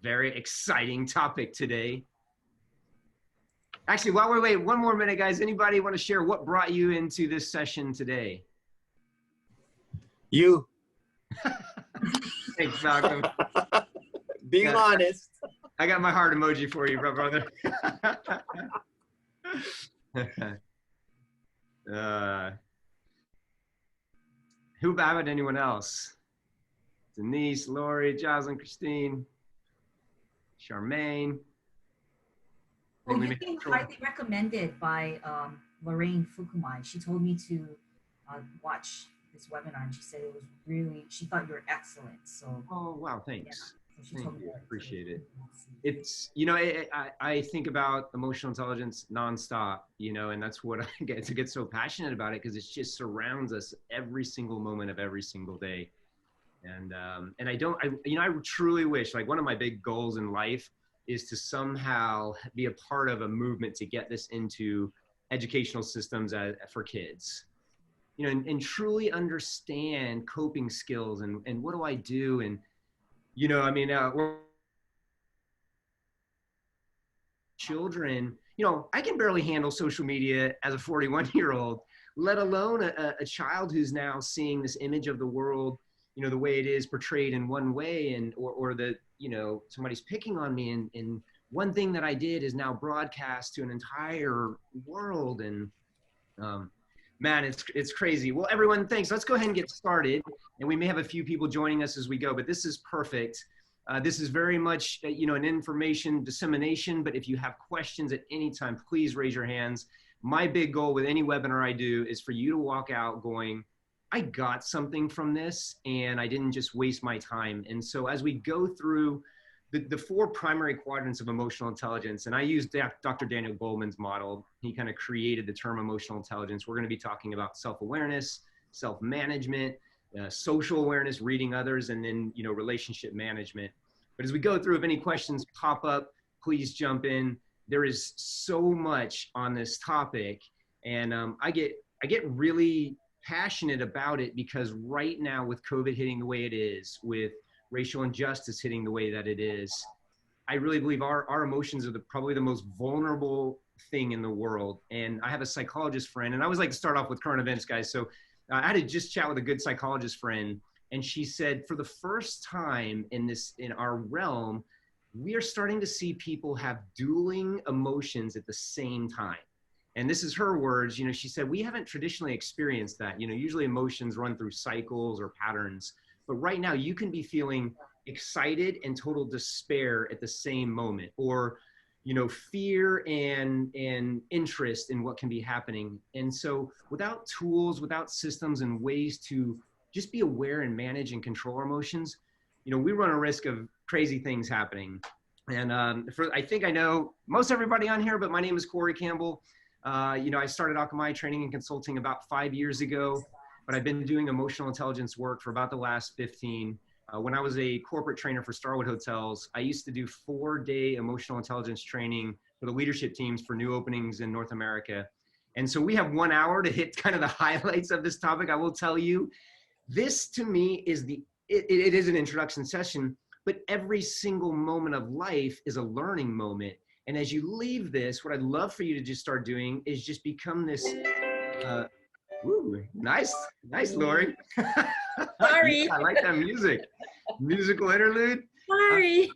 very exciting topic today. Actually, while we wait one more minute, guys, anybody want to share what brought you into this session today? You. Thanks, Malcolm. Being honest. I got my heart emoji for you, brother. Who about anyone else? Denise, Lori, Jocelyn, Christine, Charmaine. Oh, you've been highly recommended by Lorraine Fukumai. She told me to watch this webinar, and she said it was really, she thought you were excellent. So. Oh, wow, thanks. Yeah, Thank you. I appreciate it. It's, you know, I think about emotional intelligence nonstop, you know, and that's what I get so passionate about it, because it just surrounds us every single moment of every single day. And I truly wish, like, one of my big goals in life is to somehow be a part of a movement to get this into educational systems for kids, you know, and truly understand coping skills and what do I do? And, you know, I mean, children, you know, I can barely handle social media as a 41-year-old, let alone a child who's now seeing this image of the world, you know, the way it is portrayed in one way, and or the, you know, somebody's picking on me, and one thing that I did is now broadcast to an entire world. And man, it's crazy. Well, everyone, thanks. Let's go ahead and get started. And we may have a few people joining us as we go, but this is perfect. This is very much, you know, an information dissemination, but if you have questions at any time, please raise your hands. My big goal with any webinar I do is for you to walk out going, I got something from this, and I didn't just waste my time. And so as we go through the four primary quadrants of emotional intelligence, and I used Dr. Daniel Goleman's model. He kind of created the term emotional intelligence. We're going to be talking about self-awareness, self-management, social awareness, reading others, and then, you know, relationship management. But as we go through, if any questions pop up, please jump in. There is so much on this topic, and I get really passionate about it because right now, with COVID hitting the way it is, with racial injustice hitting the way that it is, I really believe our emotions are probably the most vulnerable thing in the world. And I have a psychologist friend, and I always like to start off with current events, guys. So I had to just chat with a good psychologist friend, and she said, for the first time in our realm, we are starting to see people have dueling emotions at the same time. And this is her words. You know, she said, we haven't traditionally experienced that. You know, usually emotions run through cycles or patterns, but right now you can be feeling excited and total despair at the same moment, or, you know, fear and interest in what can be happening. And so without tools, without systems and ways to just be aware and manage and control our emotions, you know, we run a risk of crazy things happening. And I think I know most everybody on here, but my name is Corey Campbell. You know, I started Akamai Training Consulting about 5 years ago, but I've been doing emotional intelligence work for about the last 15. When I was a corporate trainer for Starwood Hotels, I used to do 4-day emotional intelligence training for the leadership teams for new openings in North America. And so we have 1 hour to hit kind of the highlights of this topic. I will tell you, this to me is it is an introduction session, but every single moment of life is a learning moment. And as you leave this, what I'd love for you to just start doing is just become this, nice, Lori. Sorry. I like that music. Musical interlude. Sorry.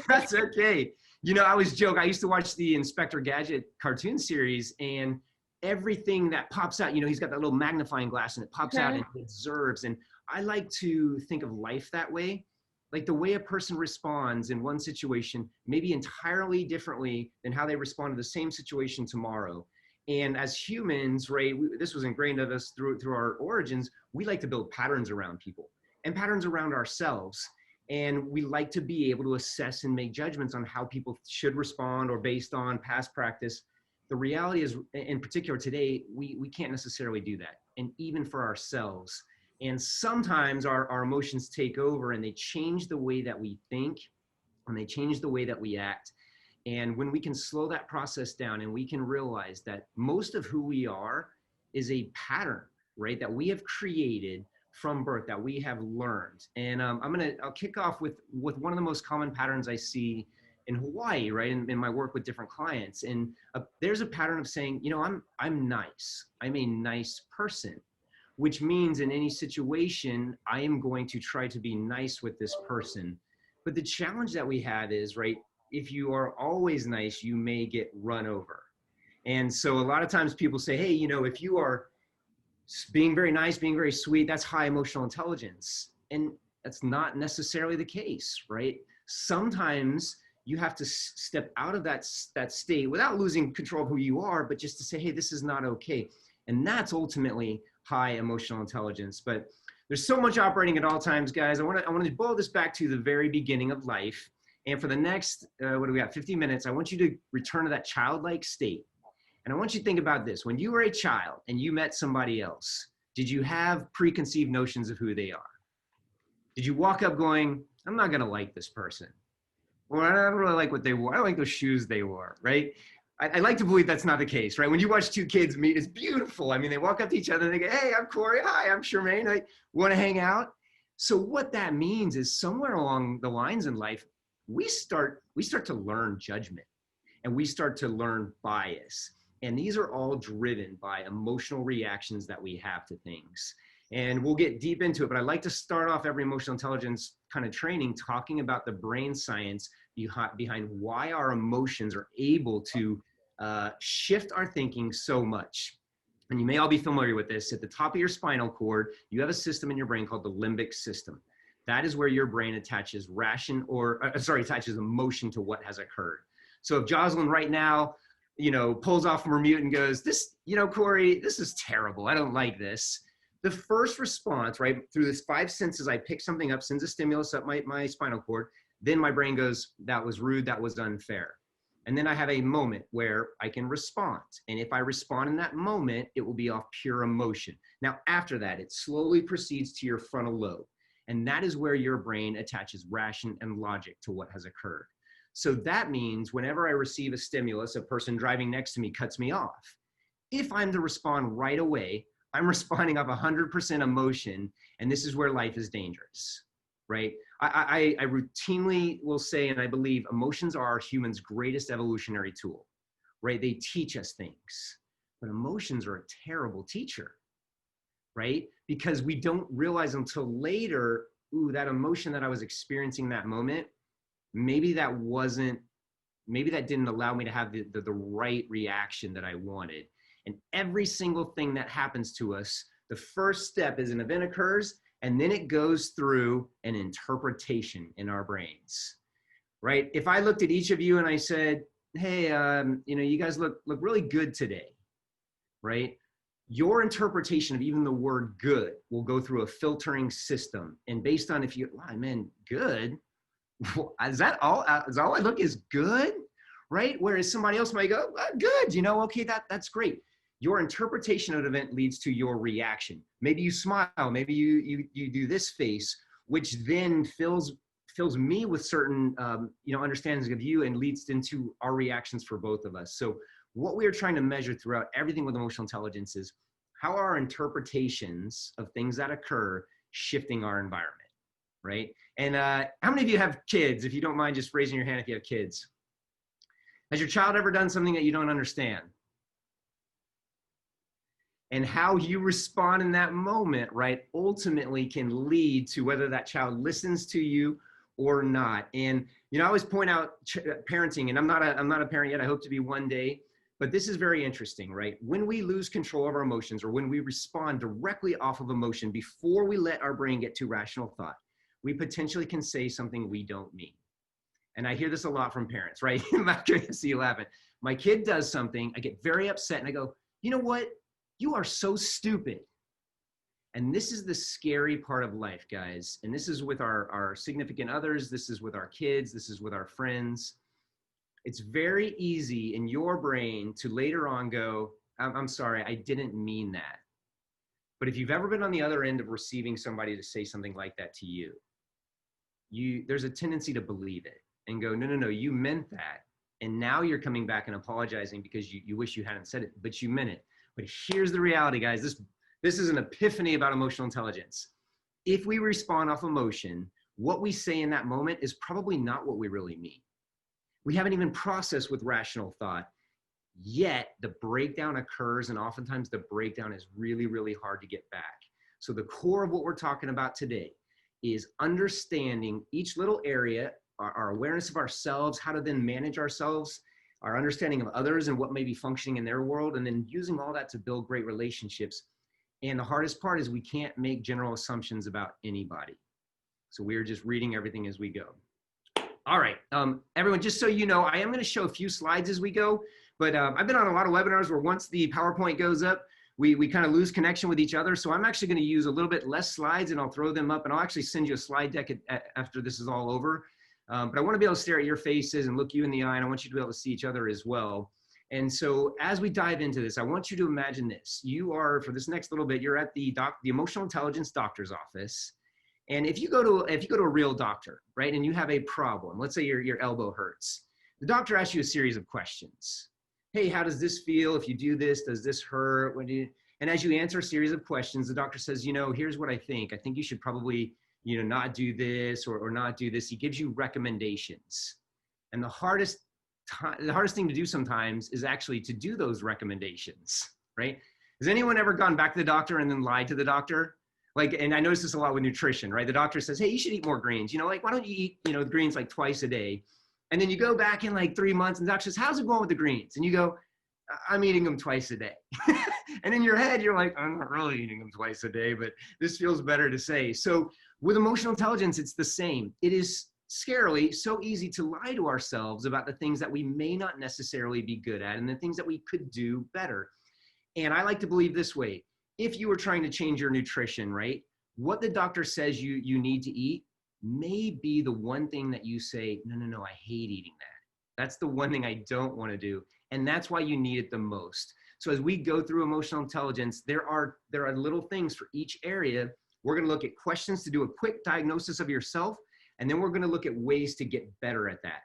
That's okay. You know, I always joke, I used to watch the Inspector Gadget cartoon series, and everything that pops out, you know, he's got that little magnifying glass and it pops out and it observes. And I like to think of life that way. Like the way a person responds in one situation may be entirely differently than how they respond to the same situation tomorrow. And as humans, right, this was ingrained in us through our origins, we like to build patterns around people and patterns around ourselves. And we like to be able to assess and make judgments on how people should respond, or based on past practice. The reality is, in particular today, we can't necessarily do that. And even for ourselves. And sometimes our emotions take over and they change the way that we think, and they change the way that we act. And when we can slow that process down and we can realize that most of who we are is a pattern, right, that we have created from birth that we have learned. And I'll kick off with one of the most common patterns I see in Hawaii, right? In my work with different clients. And there's a pattern of saying, you know, I'm nice. I'm a nice person, which means in any situation, I am going to try to be nice with this person. But the challenge that we have is, right, if you are always nice, you may get run over. And so a lot of times people say, hey, you know, if you are being very nice, being very sweet, that's high emotional intelligence. And that's not necessarily the case, right? Sometimes you have to step out of that state without losing control of who you are, but just to say, hey, this is not okay. And that's ultimately high emotional intelligence. But there's so much operating at all times, guys. I want to boil this back to the very beginning of life. And for the next, what do we got, 50 minutes, I want you to return to that childlike state. And I want you to think about this. When you were a child and you met somebody else, did you have preconceived notions of who they are? Did you walk up going, I'm not going to like this person? Or I don't really like what they wore. I don't like those shoes they wore, right? I like to believe that's not the case, right? When you watch two kids meet, it's beautiful. I mean, they walk up to each other and they go, hey, I'm Corey. Hi, I'm Charmaine. I want to hang out. So what that means is somewhere along the lines in life, we start to learn judgment and we start to learn bias. And these are all driven by emotional reactions that we have to things. And we'll get deep into it, but I'd like to start off every emotional intelligence kind of training talking about the brain science behind why our emotions are able to shift our thinking so much. And you may all be familiar with this. At the top of your spinal cord, you have a system in your brain called the limbic system. That is where your brain attaches attaches emotion to what has occurred. So if Jocelyn right now, you know, pulls off from her mute and goes, this, you know, Corey, this is terrible. I don't like this. The first response, right, through this 5 senses, I pick something up, sends a stimulus up my spinal cord. Then my brain goes, that was rude, that was unfair. And then I have a moment where I can respond. And if I respond in that moment, it will be off pure emotion. Now, after that, it slowly proceeds to your frontal lobe. And that is where your brain attaches ration and logic to what has occurred. So that means whenever I receive a stimulus, a person driving next to me cuts me off. If I'm to respond right away, I'm responding off 100% emotion, and this is where life is dangerous, right? I routinely will say, and I believe emotions are humans' greatest evolutionary tool, right? They teach us things, but emotions are a terrible teacher, right? Because we don't realize until later, ooh, that emotion that I was experiencing that moment, maybe that didn't allow me to have the right reaction that I wanted. And every single thing that happens to us, the first step is an event occurs, and then it goes through an interpretation in our brains, right? If I looked at each of you and I said, hey, you know, you guys look really good today, right? Your interpretation of even the word good will go through a filtering system. And based on if you, wow, man, good, is that all? Is all I look is good, right? Whereas somebody else might go, good, you know, okay, that's great. Your interpretation of an event leads to your reaction. Maybe you smile, maybe you do this face, which then fills me with certain you know, understandings of you and leads into our reactions for both of us. So what we are trying to measure throughout everything with emotional intelligence is how are our interpretations of things that occur shifting our environment, right? And how many of you have kids? If you don't mind just raising your hand if you have kids. Has your child ever done something that you don't understand? And how you respond in that moment, right, ultimately can lead to whether that child listens to you or not. And, you know, I always point out parenting, and I'm not a parent yet. I hope to be one day. But this is very interesting, right? When we lose control of our emotions, or when we respond directly off of emotion before we let our brain get to rational thought, we potentially can say something we don't mean. And I hear this a lot from parents, right? I'm not going to see you laughing. My kid does something, I get very upset, and I go, you know what? You are so stupid. And this is the scary part of life, guys. And this is with our significant others. This is with our kids. This is with our friends. It's very easy in your brain to later on go, I'm sorry, I didn't mean that. But if you've ever been on the other end of receiving somebody to say something like that to you, there's a tendency to believe it and go, no, you meant that. And now you're coming back and apologizing because you wish you hadn't said it, but you meant it. But here's the reality, guys. This is an epiphany about emotional intelligence. if we respond off emotion, what we say in that moment is probably not what we really mean. We haven't even processed with rational thought, yet the breakdown occurs, and oftentimes the breakdown is really, really hard to get back. So the core of what we're talking about today is understanding each little area, our awareness of ourselves, how to then manage ourselves, our understanding of others and what may be functioning in their world, and then using all that to build great relationships. And the hardest part is we can't make general assumptions about anybody. So we're just reading everything as we go. All right, everyone, just so you know, I am going to show a few slides as we go, but I've been on a lot of webinars where once the PowerPoint goes up, we kind of lose connection with each other. So I'm actually going to use a little bit less slides, and I'll throw them up, and I'll actually send you a slide deck after this is all over. But I want to be able to stare at your faces and look you in the eye, and I want you to be able to see each other as well. And so as we dive into this, I want you to imagine this. You are, for this next little bit, you're at the emotional intelligence doctor's office. And if you go to a real doctor, right, and you have a problem, let's say your elbow hurts, the doctor asks you a series of questions. Hey, how does this feel? If you do this, does this hurt? And as you answer a series of questions, the doctor says, here's what I think. I think you should probably, not do this or not do this. He gives you recommendations. And the hardest thing to do sometimes is actually to do those recommendations, right? Has anyone ever gone back to the doctor and then lied to the doctor? And I notice this a lot with nutrition, right? The doctor says, hey, you should eat more greens. Why don't you eat, greens like twice a day? And then you go back in like 3 months and the doctor says, how's it going with the greens? And you go, I'm eating them twice a day. And in your head, you're like, I'm not really eating them twice a day, but this feels better to say. So with emotional intelligence, it's the same. It is scarily so easy to lie to ourselves about the things that we may not necessarily be good at and the things that we could do better. And I like to believe this way. If you were trying to change your nutrition, right, what the doctor says you need to eat may be the one thing that you say, no, I hate eating that. That's the one thing I don't want to do. And that's why you need it the most. So as we go through emotional intelligence, there are little things for each area. We're going to look at questions to do a quick diagnosis of yourself. And then we're going to look at ways to get better at that.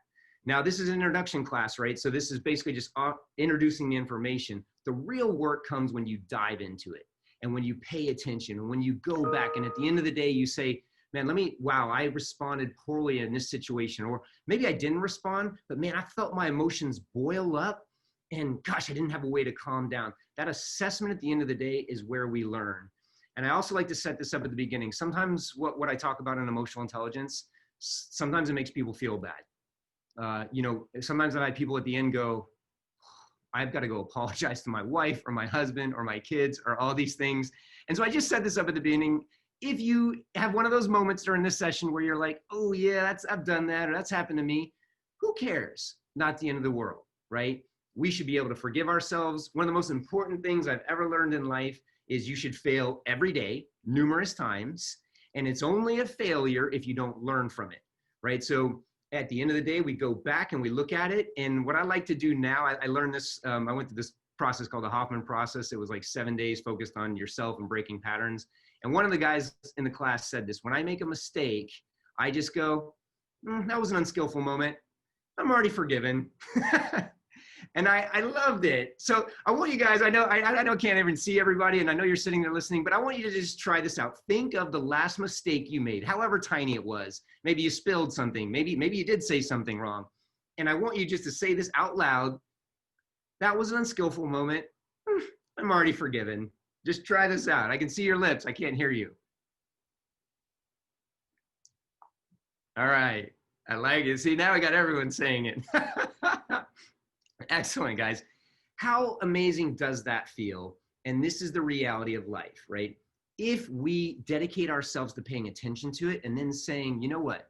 Now, this is an introduction class, right? So this is basically just introducing the information. The real work comes when you dive into it and when you pay attention and when you go back. And at the end of the day, you say, man, I responded poorly in this situation. Or maybe I didn't respond, but man, I felt my emotions boil up and gosh, I didn't have a way to calm down. That assessment at the end of the day is where we learn. And I also like to set this up at the beginning. Sometimes what I talk about in emotional intelligence, sometimes it makes people feel bad. Sometimes I've had people at the end go, I've got to go apologize to my wife or my husband or my kids or all these things. And so I just set this up at the beginning. If you have one of those moments during this session where you're like, oh yeah, I've done that, or that's happened to me, who cares? Not the end of the world, right? We should be able to forgive ourselves. One of the most important things I've ever learned in life is you should fail every day, numerous times. And it's only a failure if you don't learn from it, right? So at the end of the day, we go back and we look at it. And what I like to do now, I learned this, I went through this process called the Hoffman process. It was like 7 days focused on yourself and breaking patterns. And one of the guys in the class said this: when I make a mistake, I just go, that was an unskillful moment. I'm already forgiven. And I loved it. So I want you guys, I know can't even see everybody, and I know you're sitting there listening, but I want you to just try this out. Think of the last mistake you made, however tiny it was. Maybe you spilled something. Maybe you did say something wrong. And I want you just to say this out loud. That was an unskillful moment. I'm already forgiven. Just try this out. I can see your lips. I can't hear you. All right. I like it. See, now I got everyone saying it. Excellent, guys. How amazing does that feel? And this is the reality of life, right? If we dedicate ourselves to paying attention to it and then saying, you know what?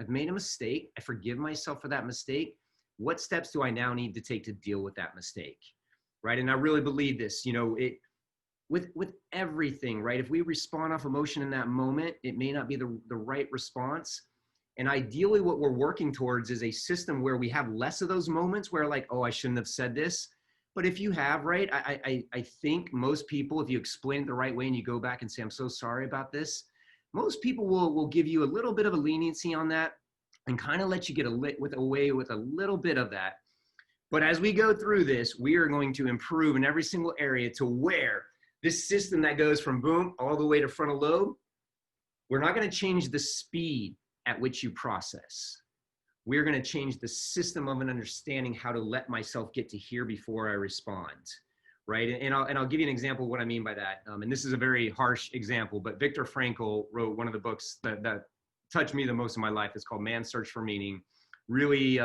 I've made a mistake. I forgive myself for that mistake. What steps do I now need to take to deal with that mistake, right? And I really believe this, with everything, right? If we respond off emotion in that moment, it may not be the right response. And ideally what we're working towards is a system where we have less of those moments where like, oh, I shouldn't have said this. But if you have, right, I think most people, if you explain it the right way and you go back and say, I'm so sorry about this, most people will give you a little bit of a leniency on that and kind of let you get away with a little bit of that. But as we go through this, we are going to improve in every single area to where this system that goes from boom all the way to frontal lobe, We're not going to change the speed at which you process. We're going to change the system of an understanding how to let myself get to here before I respond, right? And I'll give you an example of what I mean by that. And this is a very harsh example, but Viktor Frankl wrote one of the books that touched me the most in my life. It's called Man's Search for Meaning. Really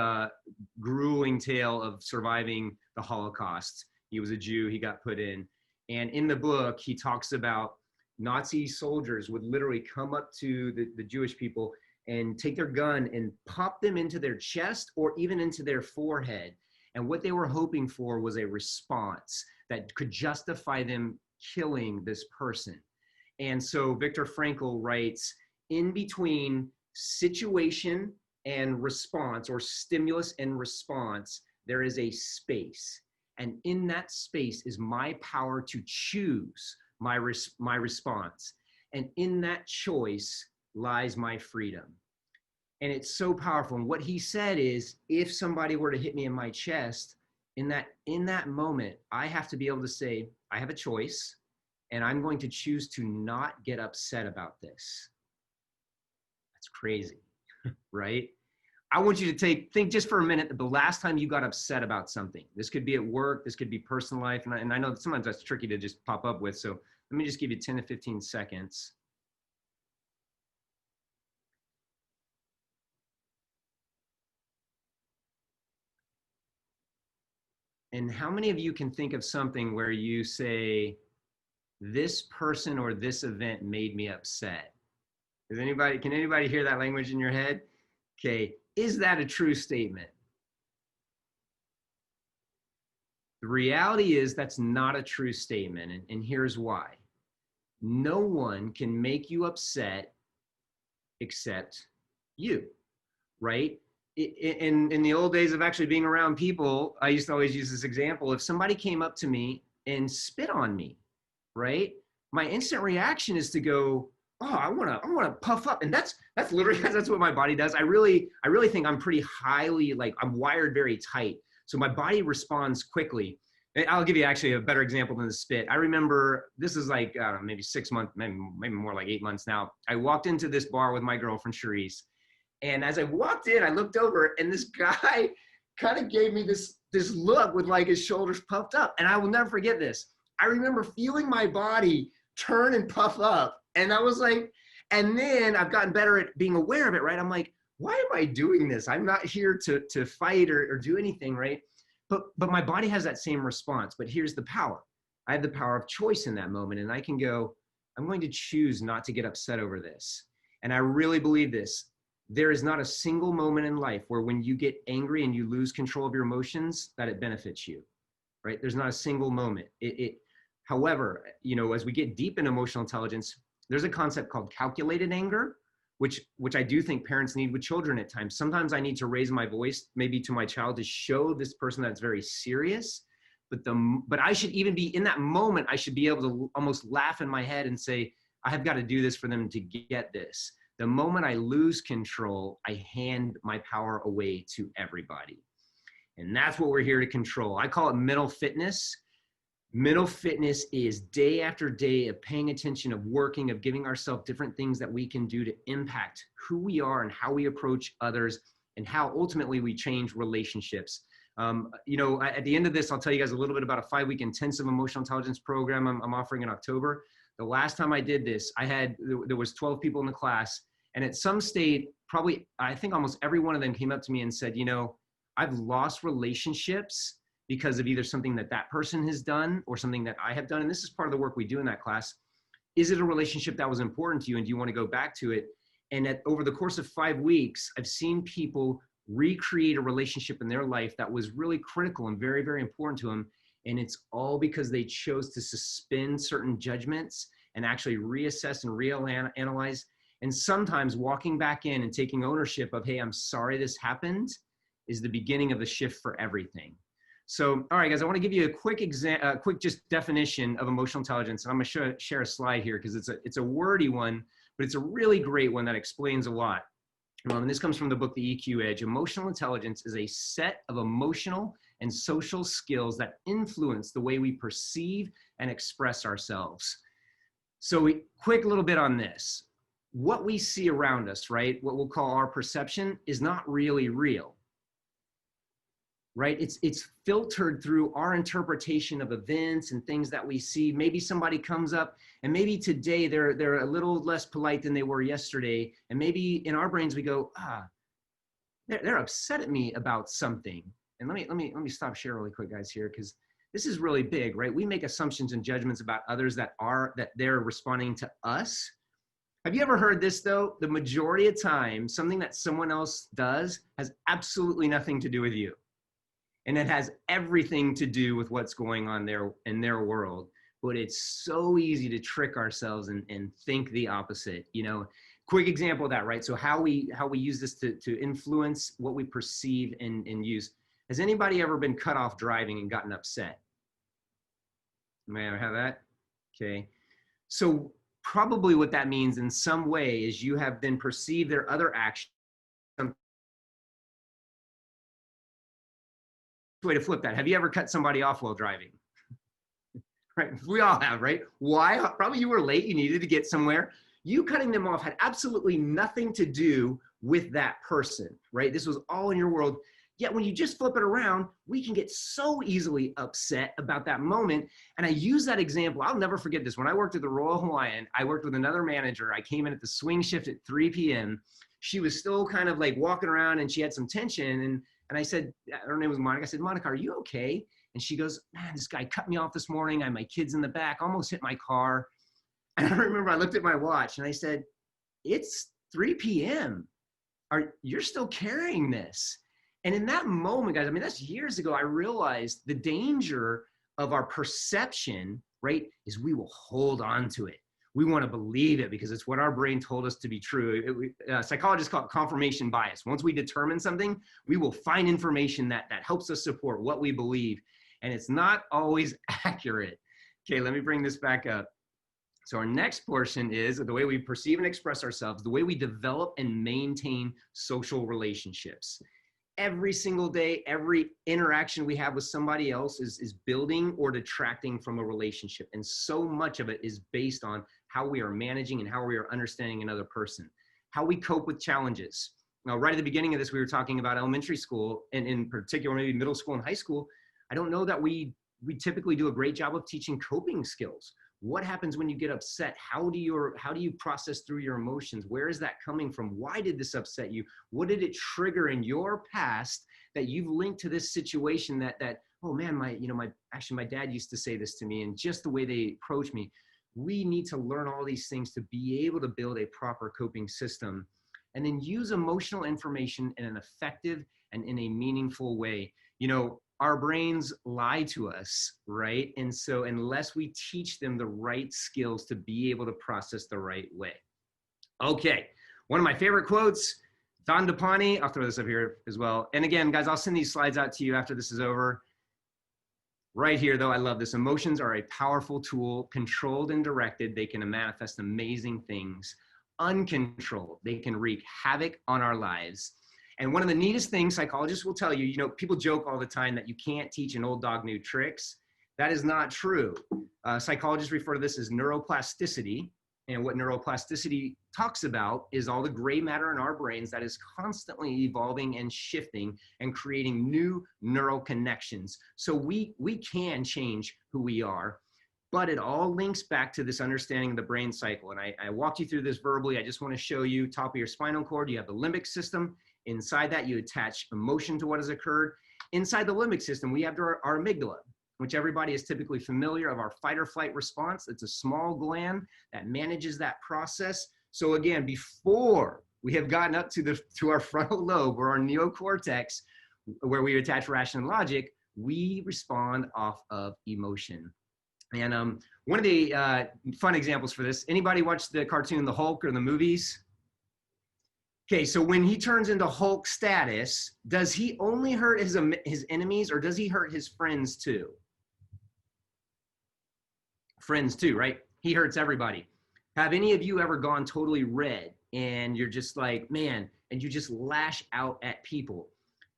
grueling tale of surviving the Holocaust. He was a Jew, he got put in. And in the book, he talks about Nazi soldiers would literally come up to the Jewish people and take their gun and pop them into their chest or even into their forehead. And what they were hoping for was a response that could justify them killing this person. And so Viktor Frankl writes, in between situation and response, or stimulus and response, there is a space. And in that space is my power to choose my response. And in that choice lies my freedom. And it's so powerful. And what he said is, if somebody were to hit me in my chest, in that moment, I have to be able to say, I have a choice, and I'm going to choose to not get upset about this. That's crazy, right? I want you to think just for a minute that the last time you got upset about something, this could be at work, this could be personal life, and I know that sometimes that's tricky to just pop up with, so let me just give you 10 to 15 seconds. And how many of you can think of something where you say, this person or this event made me upset? Can anybody hear that language in your head? Okay, is that a true statement? The reality is that's not a true statement, and here's why. No one can make you upset except you, right? In the old days of actually being around people, I used to always use this example. If somebody came up to me and spit on me, right? My instant reaction is to go, oh, I want to puff up. And that's literally, that's what my body does. I really think I'm pretty highly, like, I'm wired very tight. So my body responds quickly. And I'll give you actually a better example than the spit. I remember, this is like, I don't know, maybe 6 months, maybe more like 8 months now. I walked into this bar with my girlfriend, Charisse. And as I walked in, I looked over and this guy kind of gave me this look with like his shoulders puffed up. And I will never forget this. I remember feeling my body turn and puff up. And I was like, and then I've gotten better at being aware of it, right? I'm like, why am I doing this? I'm not here to fight or do anything, right? But my body has that same response. But here's the power. I have the power of choice in that moment. And I can go, I'm going to choose not to get upset over this. And I really believe this. There is not a single moment in life where when you get angry and you lose control of your emotions, that it benefits you, right? There's not a single moment. However, you know, as we get deep in emotional intelligence, there's a concept called calculated anger, which I do think parents need with children at times. Sometimes I need to raise my voice maybe to my child to show this person that's very serious, but I should even be in that moment, I should be able to almost laugh in my head and say, I have got to do this for them to get this. The moment I lose control, I hand my power away to everybody. And that's what we're here to control. I call it mental fitness. Mental fitness is day after day of paying attention, of working, of giving ourselves different things that we can do to impact who we are and how we approach others and how ultimately we change relationships. You know, at the end of this, I'll tell you guys a little bit about a 5-week intensive emotional intelligence program I'm offering in October. The last time I did this, there was 12 people in the class, and at some state, probably, I think almost every one of them came up to me and said, you know, I've lost relationships because of either something that person has done or something that I have done. And this is part of the work we do in that class. Is it a relationship that was important to you and do you want to go back to it? And over the course of 5 weeks, I've seen people recreate a relationship in their life that was really critical and very, very important to them. And it's all because they chose to suspend certain judgments and actually reassess and reanalyze. And sometimes walking back in and taking ownership of, hey, I'm sorry this happened, is the beginning of the shift for everything. So, all right, guys, I want to give you a quick just definition of emotional intelligence. And I'm going to share a slide here because it's a wordy one, but it's a really great one that explains a lot. And this comes from the book, The EQ Edge. Emotional intelligence is a set of emotional and social skills that influence the way we perceive and express ourselves. So quick little bit on this. what we see around us, right? What we'll call our perception is not really real, right? It's filtered through our interpretation of events and things that we see. Maybe somebody comes up and maybe today they're a little less polite than they were yesterday. And maybe in our brains we go, they're upset at me about something. And let me stop sharing really quick, guys, here, because this is really big, right? We make assumptions and judgments about others that they're responding to us. Have you ever heard this though? The majority of time, something that someone else does has absolutely nothing to do with you. And it has everything to do with what's going on there in their world. But it's so easy to trick ourselves and think the opposite. You know, quick example of that, right? So how we use this to influence what we perceive and use. Has anybody ever been cut off driving and gotten upset? May I have that? Okay. So probably what that means in some way is you have then perceived their other action. Way to flip that. Have you ever cut somebody off while driving? Right. We all have, right? Why? Probably you were late. You needed to get somewhere. You cutting them off had absolutely nothing to do with that person, right? This was all in your world. Yet when you just flip it around, we can get so easily upset about that moment. And I use that example. I'll never forget this. When I worked at the Royal Hawaiian, I worked with another manager. I came in at the swing shift at 3 p.m. She was still kind of like walking around and she had some tension. And I said, her name was Monica. I said, Monica, are you okay? And she goes, man, this guy cut me off this morning. I had my kids in the back, almost hit my car. And I remember I looked at my watch and I said, it's 3 p.m. You're still carrying this. And in that moment, guys, I mean, that's years ago, I realized the danger of our perception, right, is we will hold on to it. We want to believe it because it's what our brain told us to be true. Psychologists call it confirmation bias. Once we determine something, we will find information that helps us support what we believe. And it's not always accurate. Okay, let me bring this back up. So our next portion is the way we perceive and express ourselves, the way we develop and maintain social relationships. Every single day, every interaction we have with somebody else is building or detracting from a relationship. And so much of it is based on how we are managing and how we are understanding another person, how we cope with challenges. Now, right at the beginning of this, we were talking about elementary school and in particular, maybe middle school and high school. I don't know that we typically do a great job of teaching coping skills. What happens when you get upset? How do you process through your emotions? Where is that coming from? Why did this upset you? What did it trigger in your past that you've linked to this situation that oh man, my dad used to say this to me, and just the way they approach me. We need to learn all these things to be able to build a proper coping system and then use emotional information in an effective and in a meaningful way. You know, our brains lie to us, right? And so unless we teach them the right skills to be able to process the right way. Okay, one of my favorite quotes, Dandapani, I'll throw this up here as well. And again, guys, I'll send these slides out to you after this is over. Right here, though, I love this. Emotions are a powerful tool. Controlled and directed, they can manifest amazing things. Uncontrolled, they can wreak havoc on our lives. And one of the neatest things psychologists will tell you, you know, people joke all the time that you can't teach an old dog new tricks. That is not true. Psychologists refer to this as neuroplasticity. And what neuroplasticity talks about is all the gray matter in our brains that is constantly evolving and shifting and creating new neural connections. So we can change who we are, but it all links back to this understanding of the brain cycle. And I walked you through this verbally. I just want to show you top of your spinal cord, you have the limbic system. Inside that, you attach emotion to what has occurred. Inside the limbic system, we have our amygdala, which everybody is typically familiar of, our fight or flight response. It's a small gland that manages that process. So again, before we have gotten up to our frontal lobe or our neocortex, where we attach ration and logic, we respond off of emotion. And one of the fun examples for this, anybody watch the cartoon The Hulk or the movies? Okay, so when he turns into Hulk status, does he only hurt his enemies or does he hurt his friends too? Friends too, right? He hurts everybody. Have any of you ever gone totally red and you're just like, man, and you just lash out at people?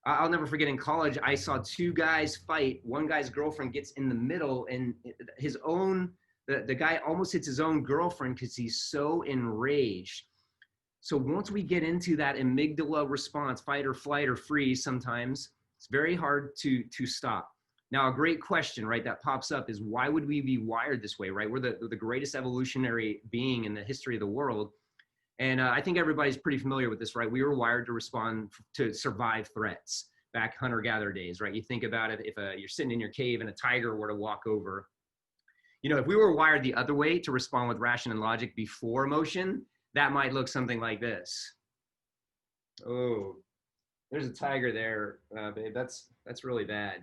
I'll never forget in college, I saw two guys fight. One guy's girlfriend gets in the middle and the guy almost hits his own girlfriend because he's so enraged. So once we get into that amygdala response, fight or flight or freeze, sometimes it's very hard to stop. Now, a great question, right, that pops up is, why would we be wired this way, right? We're the greatest evolutionary being in the history of the world. And I think everybody's pretty familiar with this, right? We were wired to respond to survive threats back hunter-gatherer days, right? You think about it, if you're sitting in your cave and a tiger were to walk over, you know, if we were wired the other way to respond with ration and logic before emotion, that might look something like this. Oh, there's a tiger there, babe. That's really bad.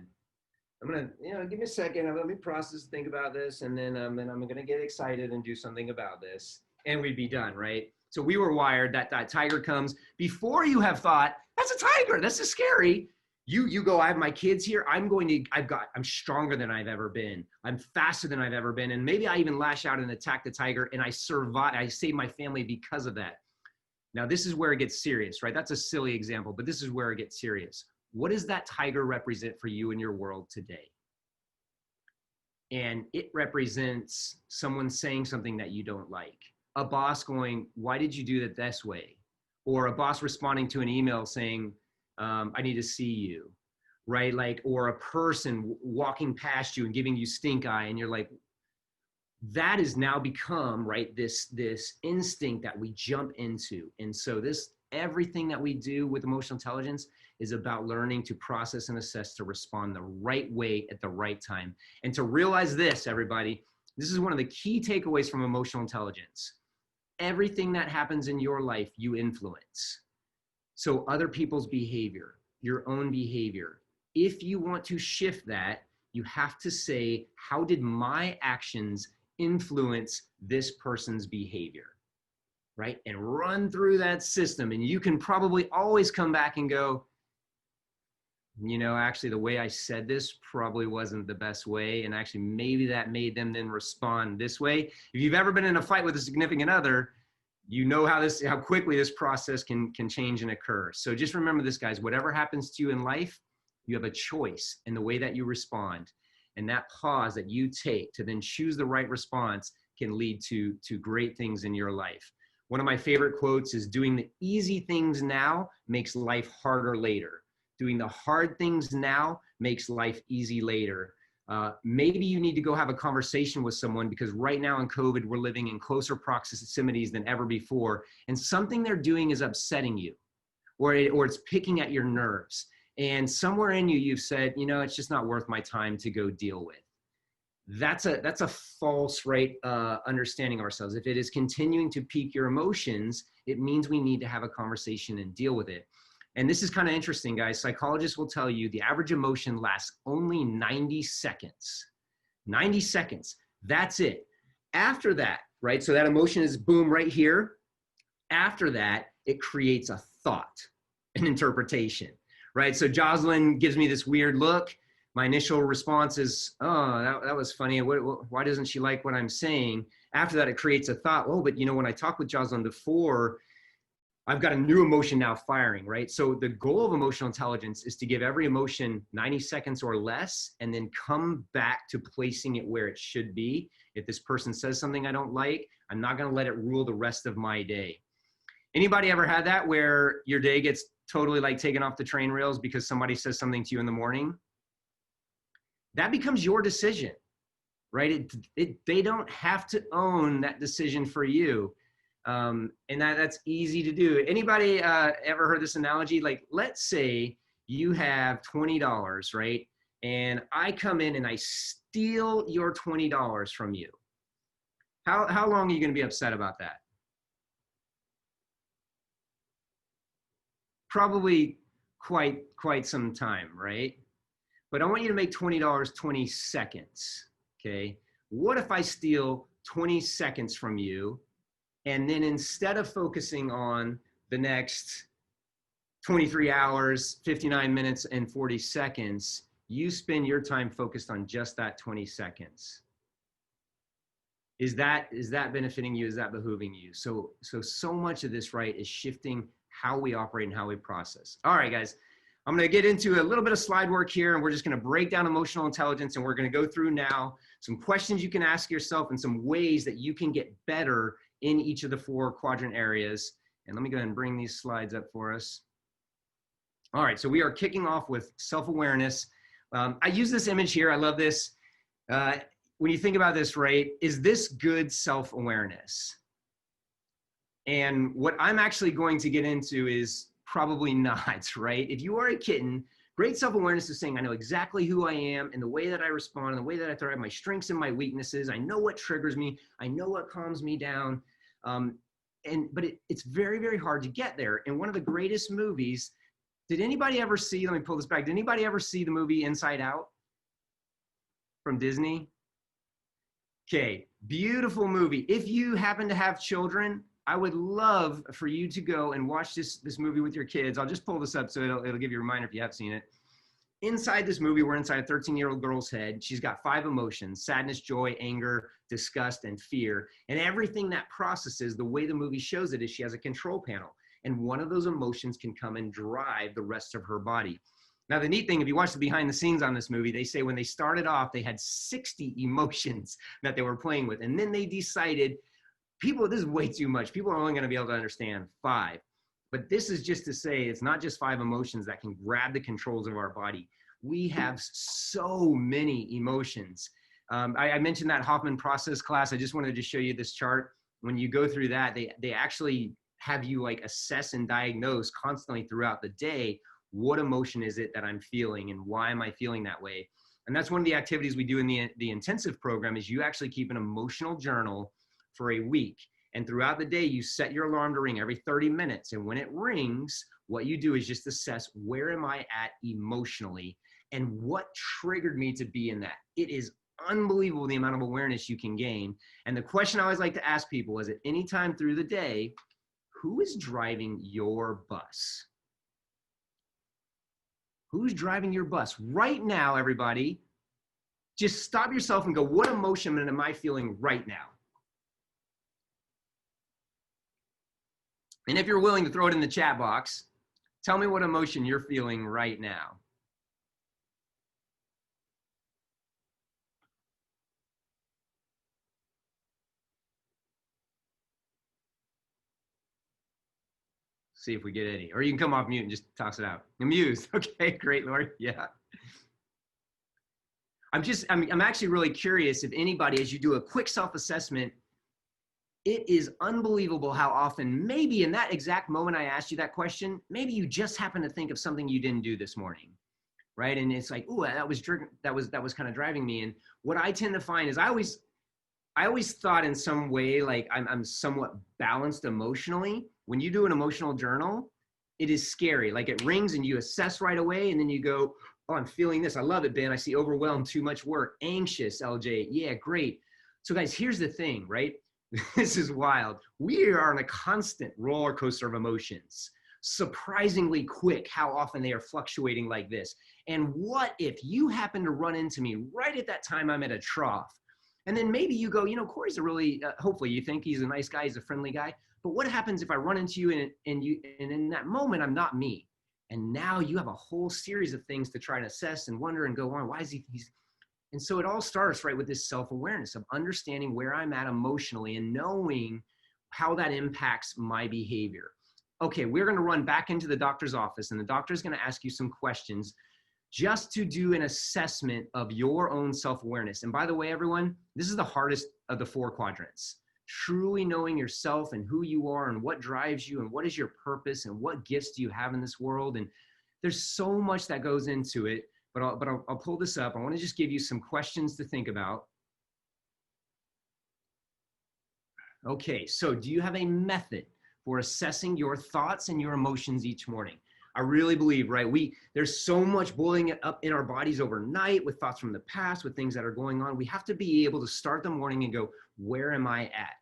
I'm gonna, you know, give me a second. Let me process, think about this, and then I'm gonna get excited and do something about this, and we'd be done, right? So we were wired that tiger comes before you have thought, that's a tiger, this is scary. You go, I have my kids here. I'm stronger than I've ever been. I'm faster than I've ever been. And maybe I even lash out and attack the tiger, and I survive. I save my family because of that. Now, this is where it gets serious, right? That's a silly example, but this is where it gets serious. What does that tiger represent for you in your world today? And it represents someone saying something that you don't like. A boss going, why did you do that this way? Or a boss responding to an email saying, I need to see you, right? Like, or a person walking past you and giving you stink eye, and you're like, that has now become, right, this instinct that we jump into. And so everything that we do with emotional intelligence is about learning to process and assess to respond the right way at the right time. And to realize this, everybody, this is one of the key takeaways from emotional intelligence. Everything that happens in your life, you influence. So other people's behavior, your own behavior. If you want to shift that, you have to say, how did my actions influence this person's behavior, right? And run through that system. And you can probably always come back and go, you know, actually the way I said this probably wasn't the best way. And actually maybe that made them then respond this way. If you've ever been in a fight with a significant other, you know how quickly this process can change and occur. So just remember this, guys, whatever happens to you in life, you have a choice in the way that you respond. And that pause that you take to then choose the right response can lead to great things in your life. One of my favorite quotes is, doing the easy things now makes life harder later. Doing the hard things now makes life easy later. Maybe you need to go have a conversation with someone, because right now in COVID, we're living in closer proximities than ever before. And something they're doing is upsetting you, or it's picking at your nerves. And somewhere in you, you've said, you know, it's just not worth my time to go deal with. That's a false, right, understanding of ourselves. If it is continuing to pique your emotions, it means we need to have a conversation and deal with it. And this is kind of interesting, guys. Psychologists will tell you the average emotion lasts only 90 seconds. 90 seconds. That's it. After that, right? So that emotion is boom right here. After that, it creates a thought, an interpretation, right? So Jocelyn gives me this weird look. My initial response is, oh, that was funny. Why doesn't she like what I'm saying? After that, it creates a thought. Oh, but you know, when I talked with Jocelyn before, I've got a new emotion now firing, right? So the goal of emotional intelligence is to give every emotion 90 seconds or less, and then come back to placing it where it should be. If this person says something I don't like, I'm not gonna let it rule the rest of my day. Anybody ever had that, where your day gets totally like taken off the train rails because somebody says something to you in the morning? That becomes your decision, right? They don't have to own that decision for you. And that's easy to do. Anybody ever heard this analogy? Like, let's say you have $20, right? And I come in and I steal your $20 from you. How long are you going to be upset about that? Probably quite some time, right? But I want you to make $20 20 seconds, okay? What if I steal 20 seconds from you, and then instead of focusing on the next 23 hours, 59 minutes, and 40 seconds, you spend your time focused on just that 20 seconds? Is that benefiting you? Is that behooving you? So much of this, right, is shifting how we operate and how we process. All right, guys, I'm going to get into a little bit of slide work here, and we're just going to break down emotional intelligence, and we're going to go through now some questions you can ask yourself and some ways that you can get better in each of the 4 quadrant areas. And let me go ahead and bring these slides up for us. All right, so we are kicking off with self-awareness. I use this image here. I love this. When you think about this, right, is this good self-awareness? And what I'm actually going to get into is probably not, right? If you are a kitten, great self-awareness is saying, I know exactly who I am and the way that I respond and the way that I thrive, my strengths and my weaknesses. I know what triggers me. I know what calms me down. But it's very, very hard to get there. And one of the greatest movies, did anybody ever see, let me pull this back. Did anybody ever see the movie Inside Out from Disney? Okay, beautiful movie. If you happen to have children, I would love for you to go and watch this movie with your kids. I'll just pull this up so it'll give you a reminder if you have seen it. Inside this movie, we're inside a 13-year-old girl's head. She's got 5 emotions: sadness, joy, anger, disgust, and fear. And everything that processes, the way the movie shows it is she has a control panel. And one of those emotions can come and drive the rest of her body. Now, the neat thing, if you watch the behind the scenes on this movie, they say when they started off, they had 60 emotions that they were playing with. And then they decided, this is way too much. People are only going to be able to understand 5. But this is just to say, it's not just 5 emotions that can grab the controls of our body. We have so many emotions. I mentioned that Hoffman process class. I just wanted to show you this chart. When you go through that, they actually have you like assess and diagnose constantly throughout the day, what emotion is it that I'm feeling and why am I feeling that way? And that's one of the activities we do in the intensive program is you actually keep an emotional journal for a week. And throughout the day, you set your alarm to ring every 30 minutes. And when it rings, what you do is just assess, where am I at emotionally and what triggered me to be in that? It is unbelievable the amount of awareness you can gain. And the question I always like to ask people is, at any time through the day, who is driving your bus? Who's driving your bus? Right now, everybody, just stop yourself and go, what emotion am I feeling right now? And if you're willing to throw it in the chat box, tell me what emotion you're feeling right now. See if we get any. Or you can come off mute and just toss it out. Amused. Okay, great, Lori. Yeah. I'm actually really curious if anybody, as you do a quick self-assessment, it is unbelievable how often, maybe in that exact moment I asked you that question, maybe you just happen to think of something you didn't do this morning, right? And it's like, ooh, that was kind of driving me. And what I tend to find is I always thought in some way like I'm somewhat balanced emotionally. When you do an emotional journal, it is scary. Like it rings and you assess right away, and then you go, oh, I'm feeling this. I love it, Ben. I see overwhelmed, too much work, anxious, LJ. Yeah, great. So guys, here's the thing, right? This is wild. We are on a constant roller coaster of emotions. Surprisingly quick how often they are fluctuating like this. And what if you happen to run into me right at that time I'm at a trough? And then maybe you go, Corey's a really, hopefully you think he's a nice guy, he's a friendly guy. But what happens if I run into you and in that moment, I'm not me? And now you have a whole series of things to try to assess and wonder and go on. Why is he's? And so it all starts right with this self-awareness of understanding where I'm at emotionally and knowing how that impacts my behavior. Okay, we're going to run back into the doctor's office, and the doctor's going to ask you some questions just to do an assessment of your own self-awareness. And by the way, everyone, this is the hardest of the 4 quadrants. Truly knowing yourself and who you are and what drives you and what is your purpose and what gifts do you have in this world. And there's so much that goes into it, but I'll pull this up. I want to just give you some questions to think about. Okay, so do you have a method for assessing your thoughts and your emotions each morning? I really believe, right? There's so much boiling up in our bodies overnight with thoughts from the past, with things that are going on. We have to be able to start the morning and go, where am I at?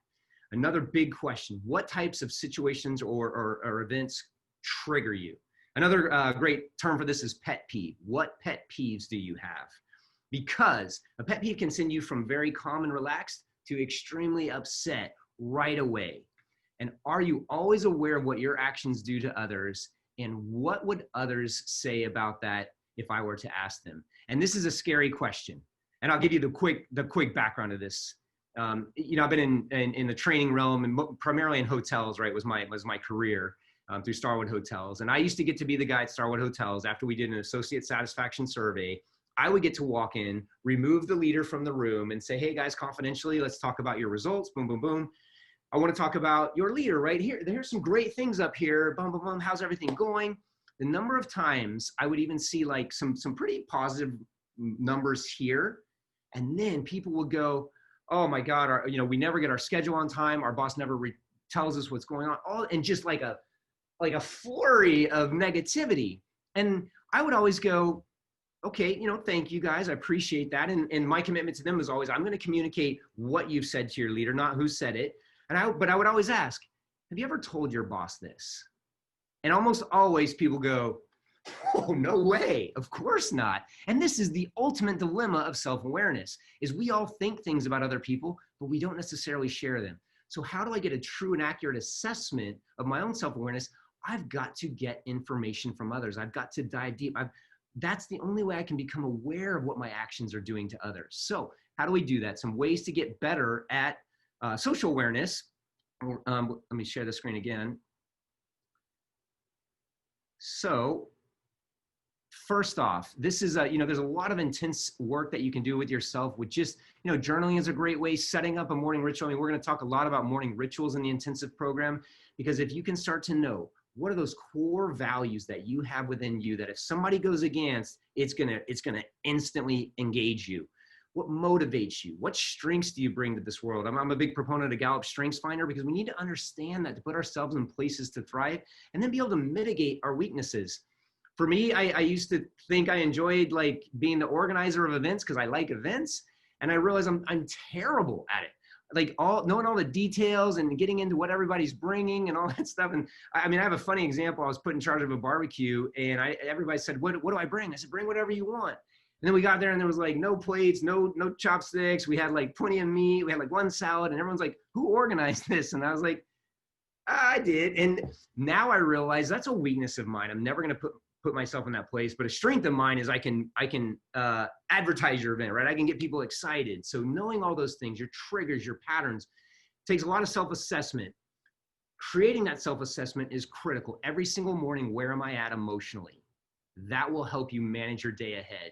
Another big question, what types of situations or events trigger you? Another great term for this is pet peeve. What pet peeves do you have? Because a pet peeve can send you from very calm and relaxed to extremely upset right away. And are you always aware of what your actions do to others? And what would others say about that if I were to ask them? And this is a scary question. And I'll give you the quick background of this. You know, I've been in the training realm and primarily in hotels, right? Was my career through Starwood Hotels. And I used to get to be the guy at Starwood Hotels after we did an associate satisfaction survey. I would get to walk in, remove the leader from the room and say, hey guys, confidentially, let's talk about your results. Boom, boom, boom. I want to talk about your leader right here. There's some great things up here. Boom, boom, boom. How's everything going? The number of times I would even see like some pretty positive numbers here. And then people would go, oh my God, you know, we never get our schedule on time. Our boss never tells us what's going on. All and just like a flurry of negativity. And I would always go, okay, you know, thank you guys. I appreciate that. And my commitment to them is always, I'm going to communicate what you've said to your leader, not who said it. But I would always ask, have you ever told your boss this? And almost always people go, oh, no way. Of course not. And this is the ultimate dilemma of self-awareness is we all think things about other people, but we don't necessarily share them. So how do I get a true and accurate assessment of my own self-awareness? I've got to get information from others. I've got to dive deep. That's the only way I can become aware of what my actions are doing to others. So how do we do that? Some ways to get better at social awareness. Let me share the screen again. So first off, this is you know, there's a lot of intense work that you can do with yourself with just, you know, journaling is a great way, setting up a morning ritual. I mean, we're going to talk a lot about morning rituals in the intensive program, because if you can start to know what are those core values that you have within you that if somebody goes against, it's gonna instantly engage you. What motivates you? What strengths do you bring to this world? I'm a big proponent of Gallup Strengths Finder because we need to understand that to put ourselves in places to thrive and then be able to mitigate our weaknesses. For me, I used to think I enjoyed like being the organizer of events because I like events, and I realized I'm terrible at it. Like knowing all the details and getting into what everybody's bringing and all that stuff. And I mean, I have a funny example. I was put in charge of a barbecue, and everybody said, what do I bring? I said, bring whatever you want. And then we got there and there was like no plates, no chopsticks. We had like plenty of meat. We had like one salad, and everyone's like, who organized this? And I was like, I did. And now I realize that's a weakness of mine. I'm never going to put myself in that place, but a strength of mine is I can advertise your event, right? I can get people excited. So knowing all those things, your triggers, your patterns, takes a lot of self-assessment. Creating that self-assessment is critical. Every single morning, where am I at emotionally? That will help you manage your day ahead.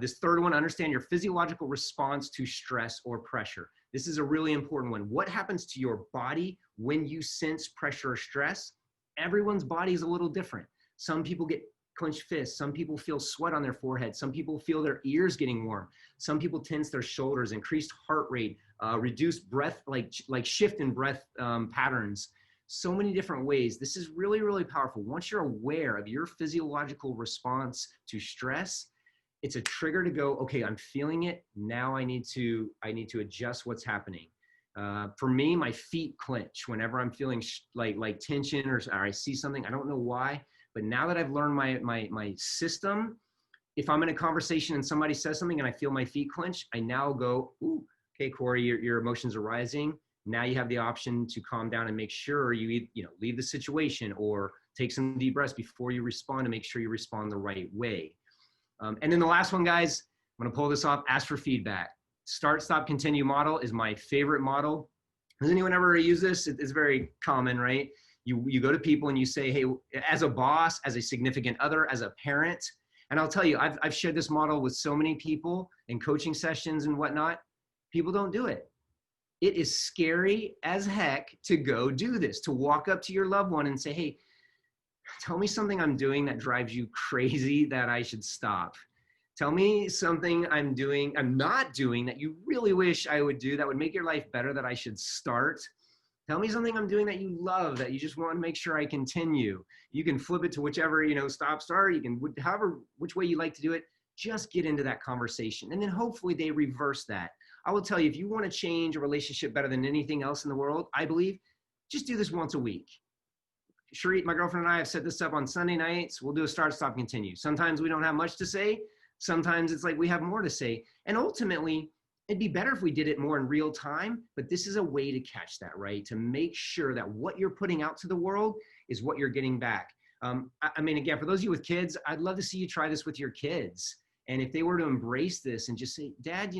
This third one, understand your physiological response to stress or pressure. This is a really important one. What happens to your body when you sense pressure or stress? Everyone's body is a little different. Some people get clenched fists. Some people feel sweat on their forehead. Some people feel their ears getting warm. Some people tense their shoulders, increased heart rate, reduced breath, like shift in breath patterns. So many different ways. This is really, really powerful. Once you're aware of your physiological response to stress, it's a trigger to go, okay, I'm feeling it. Now I need to adjust what's happening. For me, my feet clench whenever I'm feeling like tension or I see something. I don't know why, but now that I've learned my system, if I'm in a conversation and somebody says something and I feel my feet clench, I now go, ooh, okay, Corey, your emotions are rising. Now you have the option to calm down and make sure you leave the situation or take some deep breaths before you respond to make sure you respond the right way. And then the last one, guys, I'm going to pull this off. Ask for feedback. Start, stop, continue model is my favorite model. Has anyone ever used this? It's very common, right? You go to people and you say, hey, as a boss, as a significant other, as a parent, and I'll tell you, I've shared this model with so many people in coaching sessions and whatnot. People don't do it. It is scary as heck to go do this, to walk up to your loved one and say, hey, tell me something I'm doing that drives you crazy that I should stop. Tell me something I'm not doing that you really wish I would do that would make your life better that I should start. Tell me something I'm doing that you love that you just want to make sure I continue. You can flip it to whichever, stop, start. You can, which way you like to do it. Just get into that conversation. And then hopefully they reverse that. I will tell you, if you want to change a relationship better than anything else in the world, I believe, just do this once a week. Sharit, my girlfriend, and I have set this up on Sunday nights. We'll do a start, stop, continue. Sometimes we don't have much to say. Sometimes it's like we have more to say. And ultimately, it'd be better if we did it more in real time, but this is a way to catch that, right? To make sure that what you're putting out to the world is what you're getting back. I mean, again, for those of you with kids, I'd love to see you try this with your kids. And if they were to embrace this and just say, Dad,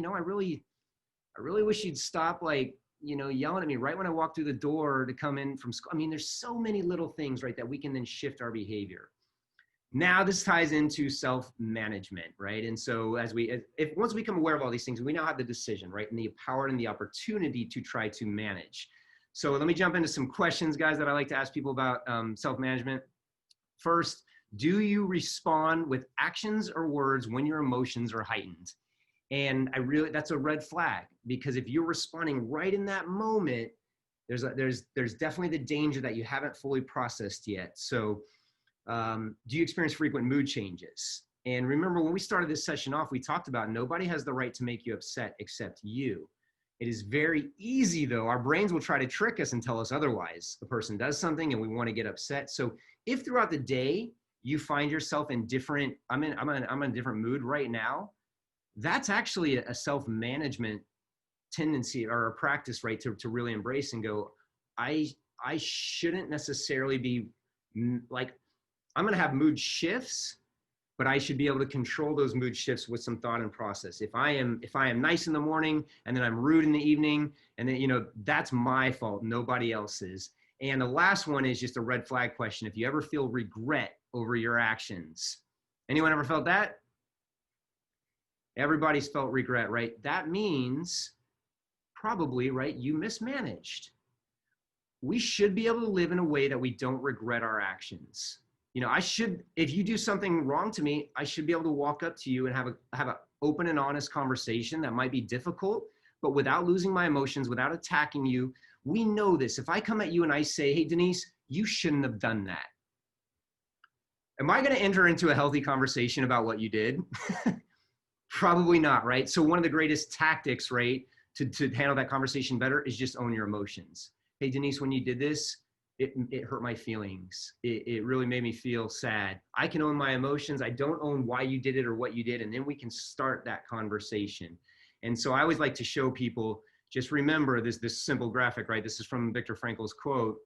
I really wish you'd stop like, yelling at me right when I walk through the door to come in from school. I mean, there's so many little things, right, that we can then shift our behavior. Now this ties into self-management, right? And so once we become aware of all these things, we now have the decision, right? And the power and the opportunity to try to manage. So let me jump into some questions, guys, that I like to ask people about self-management. First, do you respond with actions or words when your emotions are heightened? And that's a red flag, because if you're responding right in that moment, there's definitely the danger that you haven't fully processed yet. So do you experience frequent mood changes? And remember, when we started this session off, we talked about nobody has the right to make you upset except you. It is very easy, though. Our brains will try to trick us and tell us otherwise. The person does something and we want to get upset. So if throughout the day you find yourself in different, I'm in a different mood right now, that's actually a self-management tendency or a practice, right, to really embrace and go, I shouldn't necessarily be like, I'm going to have mood shifts, but I should be able to control those mood shifts with some thought and process. If I am nice in the morning and then I'm rude in the evening, and then, that's my fault, nobody else's. And the last one is just a red flag question. If you ever feel regret over your actions, anyone ever felt that? Everybody's felt regret, right? That means probably, right, you mismanaged. We should be able to live in a way that we don't regret our actions. If you do something wrong to me, I should be able to walk up to you and have an open and honest conversation that might be difficult, but without losing my emotions, without attacking you. We know this. If I come at you and I say, hey, Denise, you shouldn't have done that. Am I going to enter into a healthy conversation about what you did? Probably not, right? So one of the greatest tactics, right, to handle that conversation better is just own your emotions. Hey, Denise, when you did this, it hurt my feelings. It really made me feel sad. I can own my emotions. I don't own why you did it or what you did. And then we can start that conversation. And so I always like to show people, just remember this simple graphic, right? This is from Viktor Frankl's quote: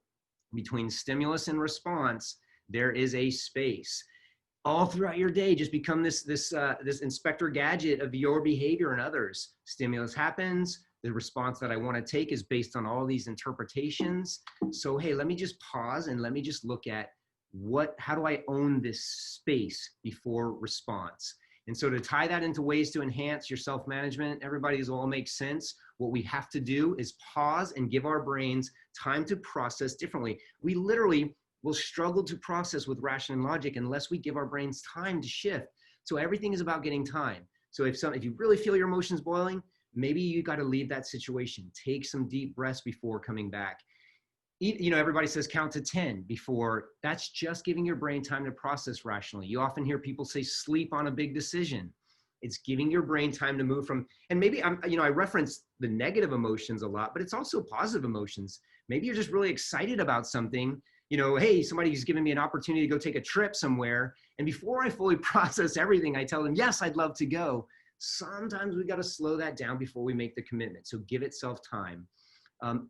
between stimulus and response, there is a space. All throughout your day, just become this Inspector Gadget of your behavior and others. Stimulus happens. The response that I want to take is based on all these interpretations. So, hey, let me just pause and let me just look at how do I own this space before response? And so to tie that into ways to enhance your self-management, everybody's all makes sense. What we have to do is pause and give our brains time to process differently. We literally will struggle to process with ration and logic unless we give our brains time to shift. So everything is about getting time. So if you really feel your emotions boiling, maybe you got to leave that situation. Take some deep breaths before coming back. Everybody says count to 10 before. That's just giving your brain time to process rationally. You often hear people say sleep on a big decision. It's giving your brain time to move from, and maybe I reference the negative emotions a lot, but it's also positive emotions. Maybe you're just really excited about something. Hey, somebody's giving me an opportunity to go take a trip somewhere. And before I fully process everything, I tell them, yes, I'd love to go. Sometimes we got to slow that down before we make the commitment. So give itself time.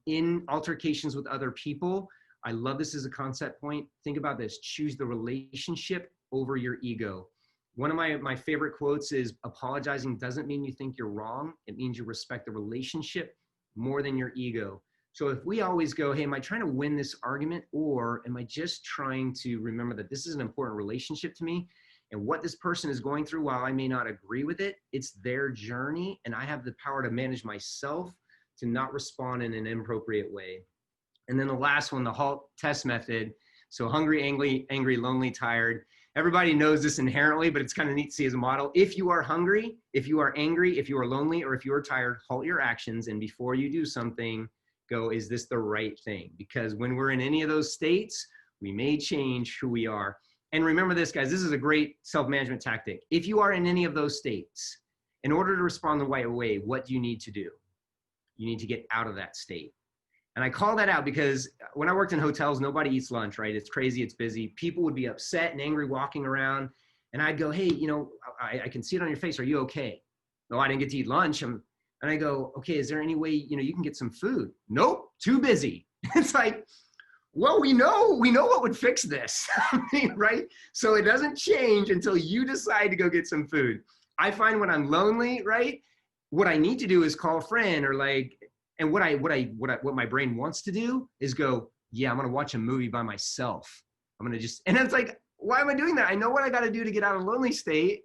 In altercations with other people, I love this as a concept point. Think about this: choose the relationship over your ego. One of my favorite quotes is, apologizing doesn't mean you think you're wrong. It means you respect the relationship more than your ego. So if we always go, hey, am I trying to win this argument, or am I just trying to remember that this is an important relationship to me? And what this person is going through, while I may not agree with it, it's their journey, and I have the power to manage myself to not respond in an inappropriate way. And then the last one, the HALT test method. So hungry, angry, lonely, tired. Everybody knows this inherently, but it's kind of neat to see as a model. If you are hungry, if you are angry, if you are lonely, or if you are tired, halt your actions. And before you do something, go, is this the right thing? Because when we're in any of those states, we may change who we are. And remember this, guys, this is a great self-management tactic. If you are in any of those states, in order to respond the right way, what do you need to do? You need to get out of that state. And I call that out because when I worked in hotels, nobody eats lunch, right? It's crazy, it's busy. People would be upset and angry walking around. And I'd go, hey, I can see it on your face. Are you okay? No, I didn't get to eat lunch. And I go, okay, is there any way, you can get some food? Nope, too busy. It's like, well, we know what would fix this, right? So it doesn't change until you decide to go get some food. I find when I'm lonely, right? what I need to do is call a friend or like, and what my brain wants to do is go, yeah, I'm going to watch a movie by myself. I'm going to just, and it's like, why am I doing that? I know what I got to do to get out of a lonely state.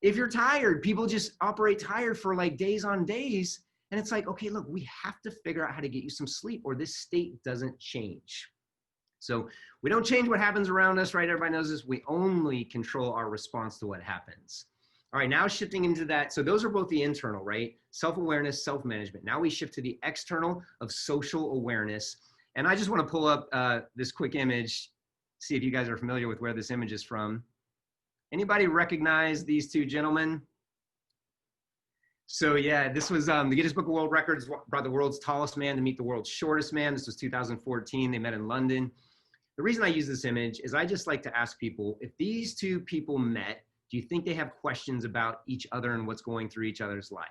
If you're tired, people just operate tired for like days on days. And it's like, okay, look, we have to figure out how to get you some sleep or this state doesn't change. So we don't change what happens around us, right? Everybody knows this. We only control our response to what happens. All right, now shifting into that. So those are both the internal, right? Self-awareness, self-management. Now we shift to the external of social awareness. And I just want to pull up this quick image, see if you guys are familiar with where this image is from. Anybody recognize these two gentlemen? So yeah, this was the Guinness Book of World Records brought the world's tallest man to meet the world's shortest man. This was 2014. They met in London. The reason I use this image is I just like to ask people, if these two people met, do you think they have questions about each other and what's going through each other's life?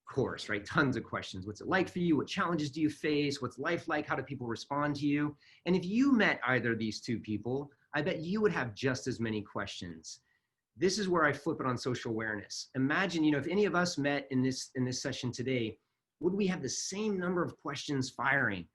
Of course, right? Tons of questions. What's it like for you? What challenges do you face? What's life like? How do people respond to you? And if you met either of these two people, I bet you would have just as many questions. This is where I flip it on social awareness. Imagine, if any of us met in this session today, would we have the same number of questions firing?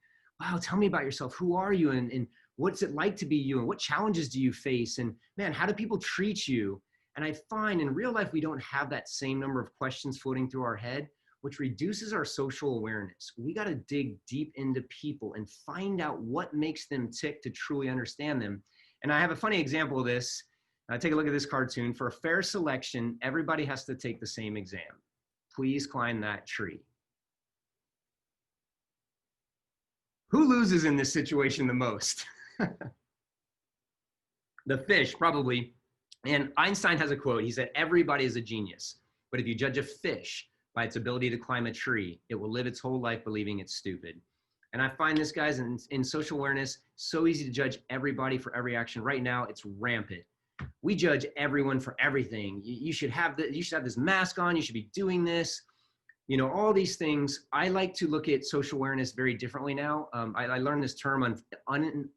Wow, tell me about yourself. Who are you? And what's it like to be you? And what challenges do you face? And man, how do people treat you? And I find in real life, we don't have that same number of questions floating through our head, which reduces our social awareness. We got to dig deep into people and find out what makes them tick to truly understand them. And I have a funny example of this. Take a look at this cartoon. For a fair selection, everybody has to take the same exam. Please climb that tree. Who loses in this situation the most? The fish, probably. And Einstein has a quote. He said, everybody is a genius. But if you judge a fish by its ability to climb a tree, it will live its whole life believing it's stupid. And I find this, guys, in social awareness, so easy to judge everybody for every action. Right now, it's rampant. We judge everyone for everything. You should have this mask on. You should be doing this. All these things. I like to look at social awareness very differently now. I learned this term on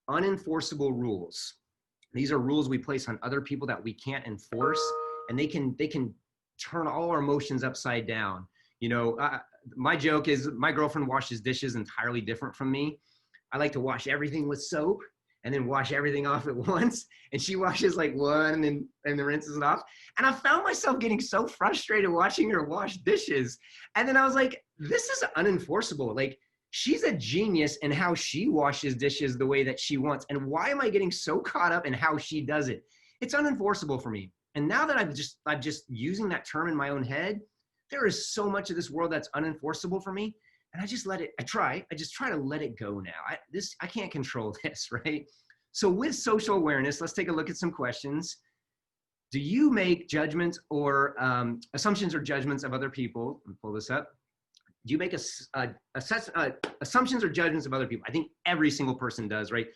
unenforceable rules. These are rules we place on other people that we can't enforce, and they can turn all our emotions upside down. My joke is my girlfriend washes dishes entirely different from me. I like to wash everything with soap and then wash everything off at once. And she washes like one and then rinses it off. And I found myself getting so frustrated watching her wash dishes. And then I was like, this is unenforceable. Like, she's a genius in how she washes dishes the way that she wants. And why am I getting so caught up in how she does it? It's unenforceable for me. And now that I'm just using that term in my own head, there is so much of this world that's unenforceable for me. And I just try to let it go now. I can't control this, right? So with social awareness, let's take a look at some questions. Do you make judgments or assumptions or judgments of other people? Let me pull this up. Do you make assumptions or judgments of other people? I think every single person does, right?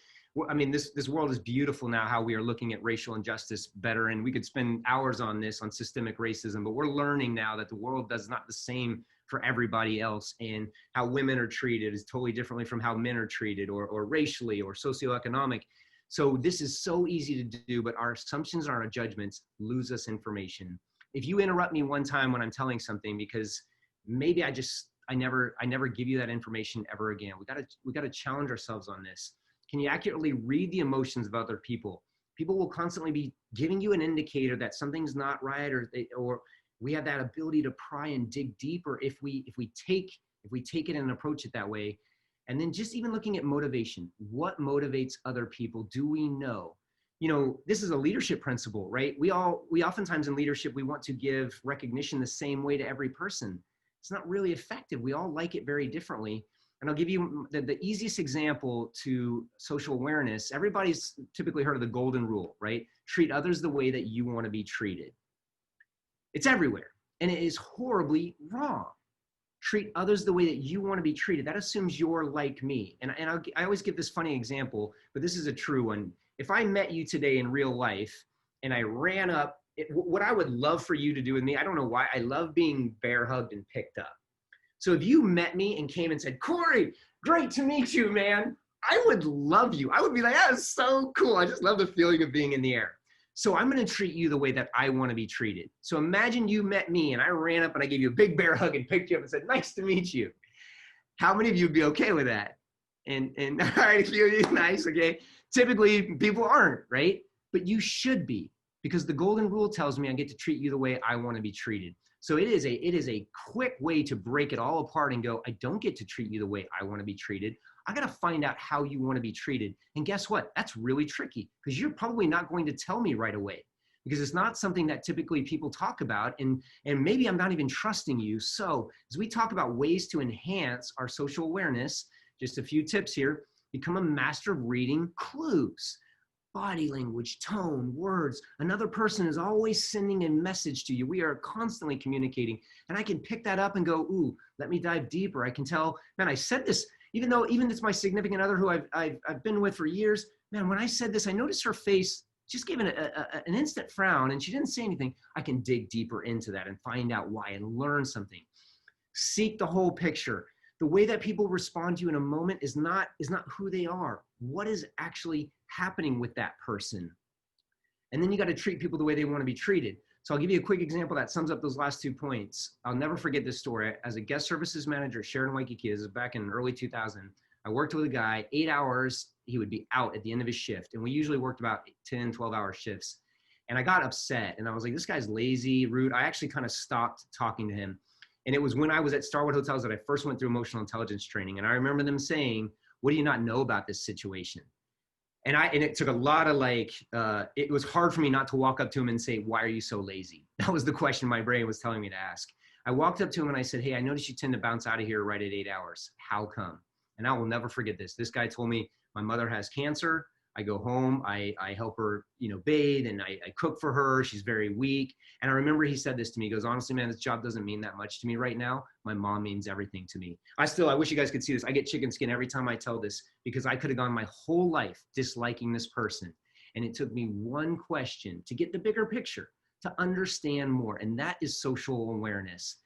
I mean, this world is beautiful now, how we are looking at racial injustice better. And we could spend hours on this, on systemic racism, but we're learning now that the world does not the same for everybody else, and how women are treated is totally differently from how men are treated, or racially or socioeconomic. So this is so easy to do, but our assumptions and our judgments lose us information. If you interrupt me one time when I'm telling something, because maybe I never give you that information ever again. We gotta challenge ourselves on this. Can you accurately read the emotions of other people? People will constantly be giving you an indicator that something's not right, or we have that ability to pry and dig deeper if we take it and approach it that way. And then just even looking at motivation, what motivates other people? Do we know? This is a leadership principle, right? We oftentimes in leadership, we want to give recognition the same way to every person. It's not really effective. We all like it very differently. And I'll give you the easiest example to social awareness. Everybody's typically heard of the golden rule, right? Treat others the way that you want to be treated. It's everywhere, and it is horribly wrong. Treat others the way that you want to be treated. That assumes you're like me. And I always give this funny example, but this is a true one. If I met you today in real life and I ran up, what I would love for you to do with me, I don't know why, I love being bear hugged and picked up. So if you met me and came and said, Corey, great to meet you, man, I would love you. I would be like, that is so cool. I just love the feeling of being in the air. So I'm going to treat you the way that I want to be treated. So imagine you met me and I ran up and I gave you a big bear hug and picked you up and said, nice to meet you. How many of you would be okay with that? And all right, nice, okay. Typically people aren't, right? But you should be, because the golden rule tells me I get to treat you the way I want to be treated. So it is a quick way to break it all apart and go, I don't get to treat you the way I want to be treated. I got to find out how you want to be treated. And guess what? That's really tricky, because you're probably not going to tell me right away, because it's not something that typically people talk about. And maybe I'm not even trusting you. So as we talk about ways to enhance our social awareness, just a few tips here. Become a master of reading clues. Body language, tone, words. Another person is always sending a message to you. We are constantly communicating. And I can pick that up and go, ooh, let me dive deeper. I can tell, man, I said this, even it's my significant other who I've been with for years. Man, when I said this, I noticed her face just gave an instant frown and she didn't say anything. I can dig deeper into that and find out why and learn something. Seek the whole picture. The way that people respond to you in a moment is not who they are. What is actually happening with that person? And then you got to treat people the way they want to be treated. So I'll give you a quick example that sums up those last 2 points. I'll never forget this story. As a guest services manager at Sheridan Waikiki, this is back in early 2000, I worked with a guy, 8 hours, he would be out at the end of his shift. And we usually worked about 10, 12-hour shifts. And I got upset and I was like, this guy's lazy, rude. I actually kind of stopped talking to him. And it was when I was at Starwood Hotels that I first went through emotional intelligence training. And I remember them saying, what do you not know about this situation? And it took a lot of it was hard for me not to walk up to him and say, why are you so lazy? That was the question my brain was telling me to ask. I walked up to him and I said, hey, I noticed you tend to bounce out of here right at 8 hours. How come? And I will never forget this. This guy told me, my mother has cancer. I go home, I help her, bathe, and I cook for her. She's very weak. And I remember he said this to me. He goes, honestly, man, this job doesn't mean that much to me right now. My mom means everything to me. I wish you guys could see this. I get chicken skin every time I tell this, because I could have gone my whole life disliking this person. And it took me one question to get the bigger picture, to understand more. And that is social awareness.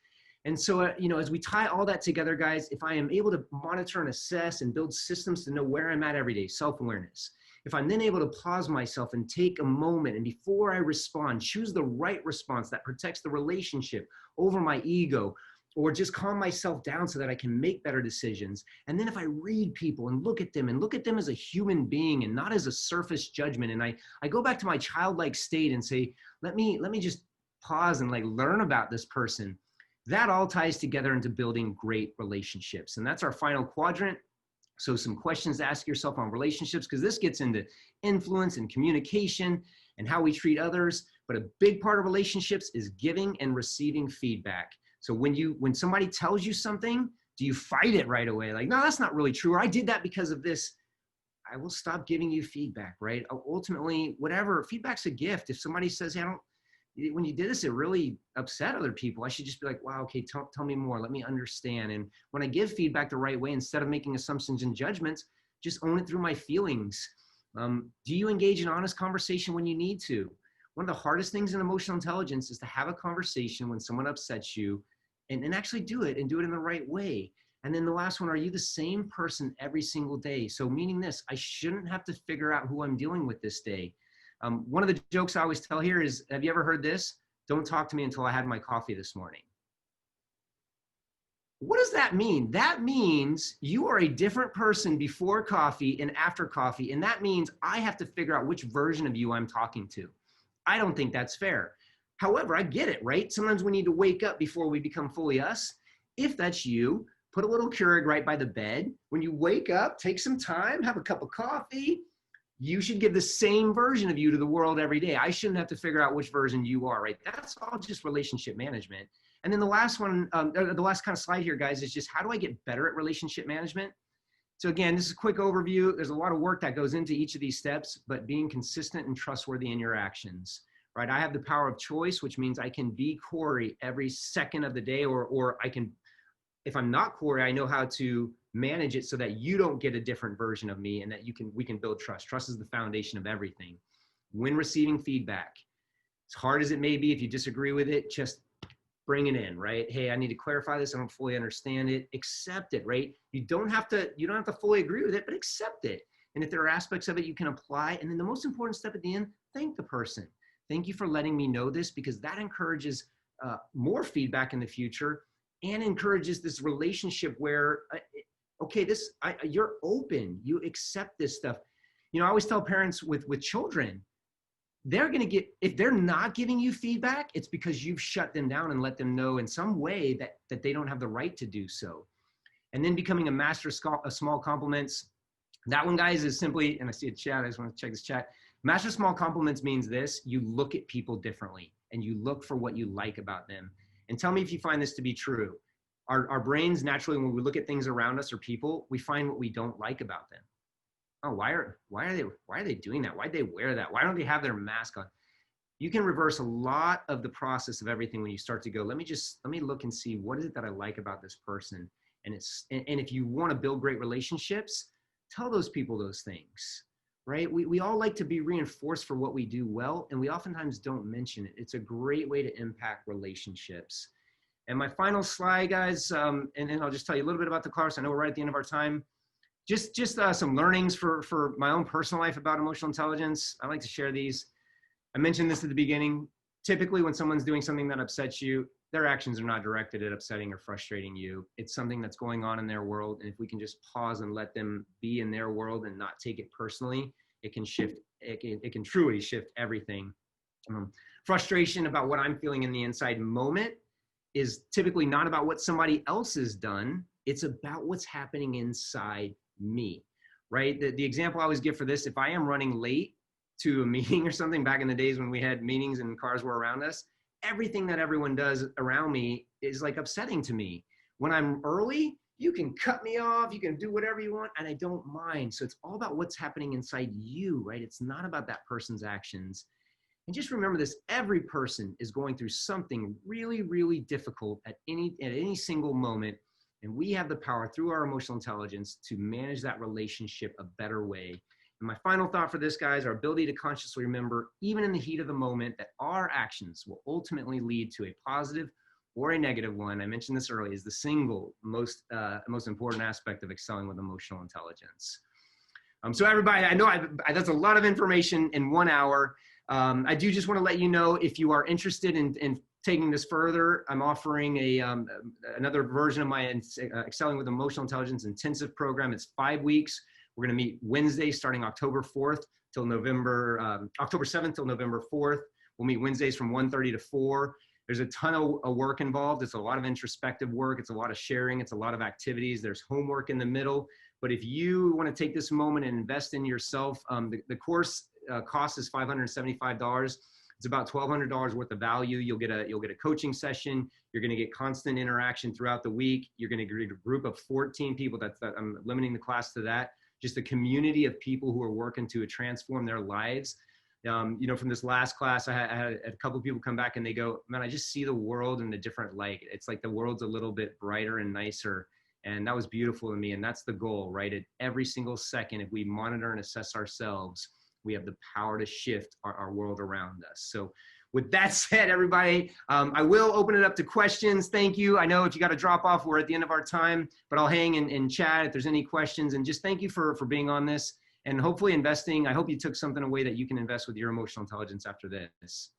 And so, as we tie all that together, guys, if I am able to monitor and assess and build systems to know where I'm at every day, self-awareness. If I'm then able to pause myself and take a moment and before I respond, choose the right response that protects the relationship over my ego, or just calm myself down so that I can make better decisions. And then if I read people and look at them as a human being and not as a surface judgment, and I go back to my childlike state and say, let me just pause and learn about this person. That all ties together into building great relationships. And that's our final quadrant. So some questions to ask yourself on relationships, because this gets into influence and communication and how we treat others. But a big part of relationships is giving and receiving feedback. So when somebody tells you something, do you fight it right away? Like, no, that's not really true. Or I did that because of this. I will stop giving you feedback, right? Ultimately, whatever, feedback's a gift. If somebody says, hey, when you did this, it really upset other people, I should just be like, wow, okay, tell me more. Let me understand. And when I give feedback the right way, instead of making assumptions and judgments, just own it through my feelings. Do you engage in honest conversation when you need to? One of the hardest things in emotional intelligence is to have a conversation when someone upsets you and actually do it and do it in the right way. And then the last one, are you the same person every single day? So meaning this, I shouldn't have to figure out who I'm dealing with this day. One of the jokes I always tell here is, have you ever heard this? Don't talk to me until I had my coffee this morning. What does that mean? That means you are a different person before coffee and after coffee. And that means I have to figure out which version of you I'm talking to. I don't think that's fair. However, I get it, right? Sometimes we need to wake up before we become fully us. If that's you, put a little Keurig right by the bed. When you wake up, take some time, have a cup of coffee. You should give the same version of you to the world every day. I shouldn't have to figure out which version you are, right? That's all just relationship management. And then the last one, the last kind of slide here, guys, is just how do I get better at relationship management? So again, this is a quick overview. There's a lot of work that goes into each of these steps, but being consistent and trustworthy in your actions, right? I have the power of choice, which means I can be Corey every second of the day, or I can, if I'm not Corey, I know how to manage it so that you don't get a different version of me and that we can build trust. Trust is the foundation of everything. When receiving feedback, as hard as it may be, if you disagree with it, just bring it in, right? Hey, I need to clarify this. I don't fully understand it. Accept it, right? You don't have to fully agree with it, but accept it. And if there are aspects of it you can apply, and then the most important step at the end, thank the person. Thank you for letting me know this, because that encourages more feedback in the future and encourages this relationship where, okay, you're open, you accept this stuff. You know, I always tell parents with children, they're going to get, if they're not giving you feedback, it's because you've shut them down and let them know in some way that they don't have the right to do so. And then becoming a master of small compliments. That one, guys, is simply, and I see a chat, I just want to check this chat. Master small compliments means this: you look at people differently and you look for what you like about them. And tell me if you find this to be true. Our brains naturally, when we look at things around us or people, we find what we don't like about them. Oh, why are they doing that? Why'd they wear that? Why don't they have their mask on? You can reverse a lot of the process of everything when you start to go, let me look and see, what is it that I like about this person? And if you want to build great relationships, tell those people those things, right? We all like to be reinforced for what we do well, and we oftentimes don't mention it. It's a great way to impact relationships. And my final slide, guys, and then I'll just tell you a little bit about the course. I know we're right at the end of our time. Just some learnings for my own personal life about emotional intelligence. I like to share these. I mentioned this at the beginning. Typically, when someone's doing something that upsets you, their actions are not directed at upsetting or frustrating you. It's something that's going on in their world. And if we can just pause and let them be in their world and not take it personally, it can shift. It can truly shift everything. Frustration about what I'm feeling in the inside moment is typically not about what somebody else has done. It's about what's happening inside me, right? The example I always give for this, if I am running late to a meeting or something, back in the days when we had meetings and cars were around us, everything that everyone does around me is like upsetting to me. When I'm early, you can cut me off, you can do whatever you want, and I don't mind. So it's all about what's happening inside you, right? It's not about that person's actions. And just remember this: every person is going through something really, really difficult at any single moment. And we have the power through our emotional intelligence to manage that relationship a better way. And my final thought for this, guys, our ability to consciously remember, even in the heat of the moment, that our actions will ultimately lead to a positive or a negative one. I mentioned this earlier, is the single most important aspect of excelling with emotional intelligence. So everybody, I know that's a lot of information in 1 hour. I do just want to let you know, if you are interested in taking this further, I'm offering another version of my Excelling with Emotional Intelligence intensive program. It's 5 weeks. We're going to meet Wednesday starting October 4th till October 7th till November 4th. We'll meet Wednesdays from 1:30 to 4. There's a ton of work involved. It's a lot of introspective work. It's a lot of sharing. It's a lot of activities. There's homework in the middle. But if you want to take this moment and invest in yourself, the course cost is $575. It's about $1,200 worth of value. You'll get a coaching session. You're going to get constant interaction throughout the week. You're going to get a group of 14 people. I'm limiting the class to that. Just a community of people who are working to transform their lives. You know, from this last class, I had a couple of people come back and they go, man, I just see the world in a different light. It's like the world's a little bit brighter and nicer. And that was beautiful to me. And that's the goal, right? At every single second, if we monitor and assess ourselves, we have the power to shift our world around us. So with that said, everybody, I will open it up to questions. Thank you. I know if you got to drop off, we're at the end of our time, but I'll hang and chat if there's any questions. And just thank you for being on this and hopefully investing. I hope you took something away that you can invest with your emotional intelligence after this.